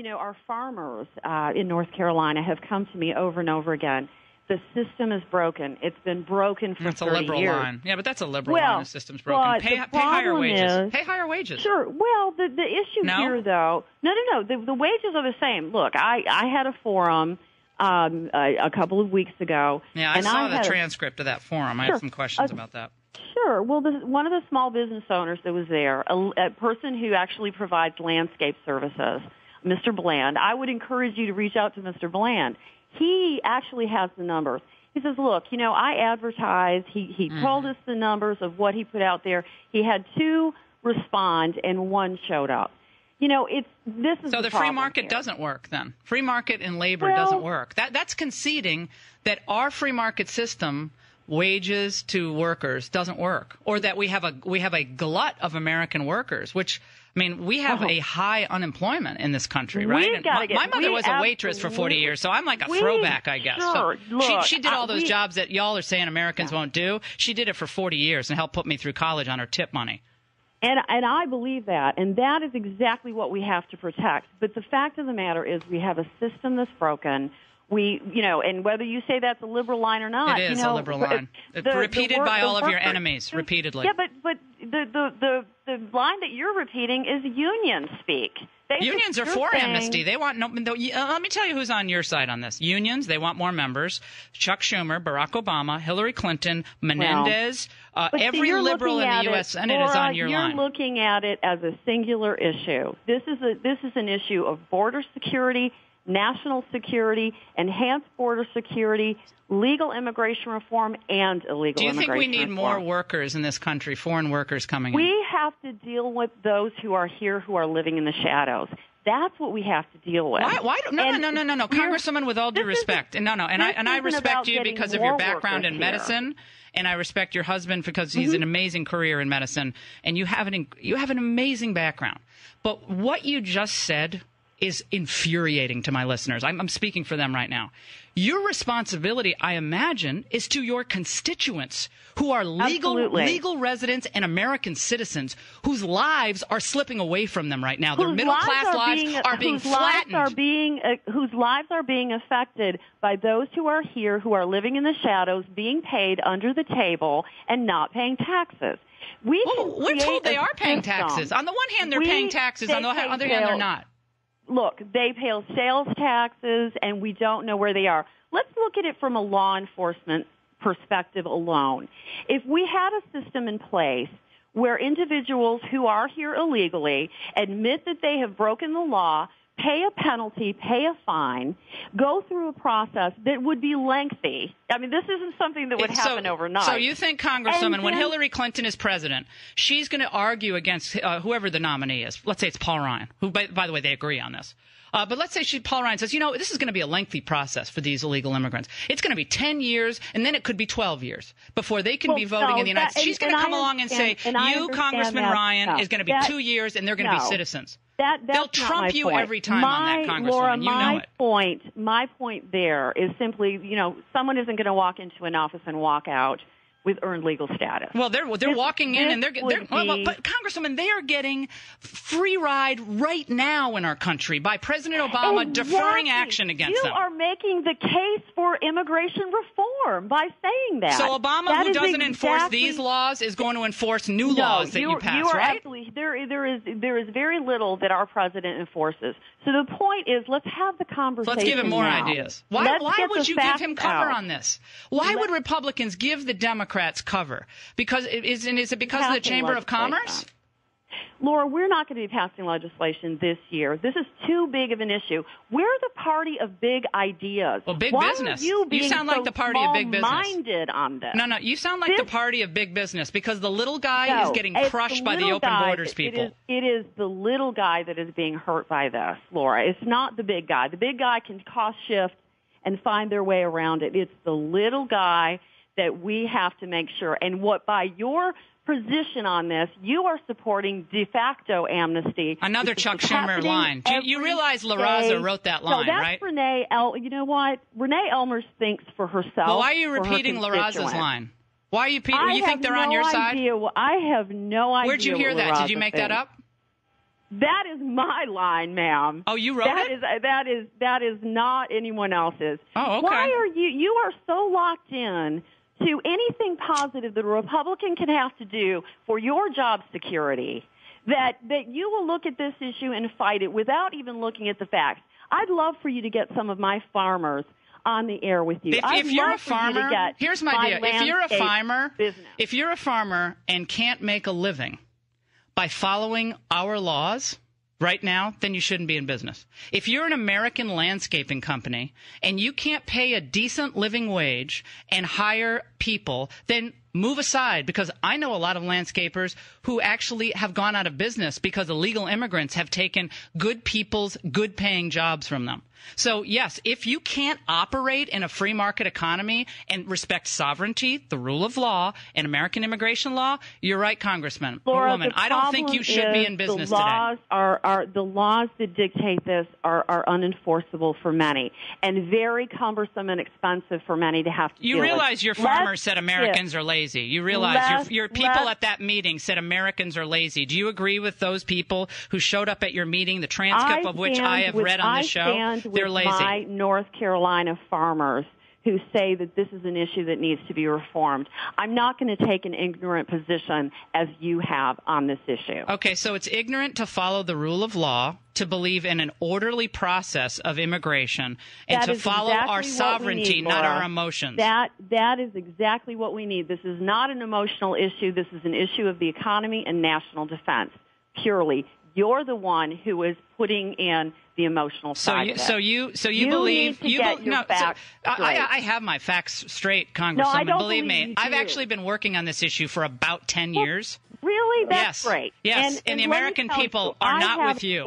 our farmers in North Carolina have come to me over and over again. The system is broken. It's been broken for 30 years. That's a liberal line. Yeah, but that's a liberal line. The system's broken. Pay higher wages. Pay higher wages. Sure. Well, the issue here, though, no. The wages are the same. Look, I had a forum a couple of weeks ago. Yeah, I saw the transcript of that forum. I had some questions about that. Sure. Well, one of the small business owners that was there, a person who actually provides landscape services, Mr. Bland, I would encourage you to reach out to Mr. Bland. He actually has the numbers. He says, look, I advertised. He told us the numbers of what he put out there. He had 2 respond and 1 showed up. This is so the free market doesn't work then. Free market in labor doesn't work. That's conceding that our free market system, wages to workers, doesn't work, or that we have a glut of American workers, which we have a high unemployment in this country, right? My mother was a waitress for 40 years, so I'm like a throwback, I guess. Sure. So Look, she did all those jobs that y'all are saying Americans won't do. She did it for 40 years and helped put me through college on her tip money. And I believe that, and that is exactly what we have to protect. But the fact of the matter is we have a system that's broken. And whether you say that's a liberal line or not. It is a liberal line. Repeated by all of your enemies, repeatedly. Yeah, but the line that you're repeating is union speak. Unions are for amnesty. They want no. Let me tell you who's on your side on this. Unions, they want more members. Chuck Schumer, Barack Obama, Hillary Clinton, Menendez, every liberal in the U.S. Senate is on your line. You're looking at it as a singular issue. This is an issue of border security, national security, enhanced border security, legal immigration reform, and illegal immigration reform. Do you think we need more workers in this country, foreign workers coming in? We have to deal with those who are here who are living in the shadows. That's what we have to deal with. Why? No. Congresswoman, with all due respect. And I respect you because of your background in medicine. And I respect your husband because he's an amazing career in medicine. And you have an amazing background. But what you just said is infuriating to my listeners. I'm speaking for them right now. Your responsibility, I imagine, is to your constituents who are legal residents and American citizens whose lives are slipping away from them right now. Their middle-class lives are being flattened. Whose lives are being affected by those who are here, who are living in the shadows, being paid under the table and not paying taxes. We're told they are paying taxes. On the one hand, they're paying taxes. On the other hand, they're not. Look, they pay sales taxes, and we don't know where they are. Let's look at it from a law enforcement perspective alone. If we had a system in place where individuals who are here illegally admit that they have broken the law, pay a penalty, pay a fine, go through a process that would be lengthy. This isn't something that would happen overnight. So you think, Congresswoman, when Hillary Clinton is president, she's going to argue against whoever the nominee is. Let's say it's Paul Ryan, who, by the way, they agree on this. But let's say Paul Ryan says, this is going to be a lengthy process for these illegal immigrants. It's going to be 10 years, and then it could be 12 years before they can be voting in the United States. She's going to come along and say, Congressman Ryan, is going to be 2 years, and they're going to be citizens. They'll trump you every time on that, Congresswoman. Laura, my point there is simply, someone isn't going to walk into an office and walk out with earned legal status. Well, they're walking in and but Congresswoman, they are getting free ride right now in our country by President Obama deferring action against them. You are making the case for immigration reform by saying that. So Obama, who doesn't enforce these laws, is going to enforce new laws that you pass, right? Absolutely. There is very little that our president enforces. So the point is, let's have the conversation. So let's give him more ideas. Why would you give him cover on this? Why would Republicans give the Democrats cover? Because is it because of the Chamber of Commerce? Laura, we're not going to be passing legislation this year. This is too big of an issue. We're the party of big ideas. Well, big business. You sound like the party of big business. Minded on this. No, you sound like the party of big business because the little guy is getting crushed by the open borders people. It is the little guy that is being hurt by this, Laura. It's not the big guy. The big guy can cost shift and find their way around it. It's the little guy that we have to make sure. And by your position on this, you are supporting de facto amnesty. Another Chuck Schumer line. You realize La Raza wrote that line, right? Renee you know what? Renee Ellmers thinks for herself. Well, why are you repeating La Raza's line? Why are you repeating? You think they're on your side? I have no idea. Where'd you hear that? Did you make that up? That is my line, ma'am. Oh, you wrote it? That is not anyone else's. Oh, okay. Why are you are so locked in to anything positive that a Republican can have to do for your job security that you will look at this issue and fight it without even looking at the facts. I'd love for you to get some of my farmers on the air with you. If you're a farmer, here's my deal. If you're a farmer and can't make a living by following our laws right now, then you shouldn't be in business. If you're an American landscaping company and you can't pay a decent living wage and hire people, then move aside, because I know a lot of landscapers who actually have gone out of business because illegal immigrants have taken good people's good-paying jobs from them. So, yes, if you can't operate in a free market economy and respect sovereignty, the rule of law, and American immigration law, you're right, Congressman. Laura, woman. I don't think you should be in business today. The laws that dictate this are unenforceable for many and very cumbersome and expensive for many to have to deal with. You realize your farmers said Americans are lazy. You realize your people at that meeting said Americans are lazy. Do you agree with those people who showed up at your meeting, the transcript of which I have read on the show? They're lazy. My North Carolina farmers who say that this is an issue that needs to be reformed. I'm not going to take an ignorant position as you have on this issue. Okay, so it's ignorant to follow the rule of law, to believe in an orderly process of immigration, and to follow our sovereignty, not our emotions. That is exactly what we need. This is not an emotional issue. This is an issue of the economy and national defense, purely. You're the one who is putting in the emotional side of it. So you believe need to get your facts straight. I have my facts straight, Congresswoman. No, I don't believe me. you I've do. actually been working on this issue for about 10 years. Really? That's great. Yes, and the American people are not with you.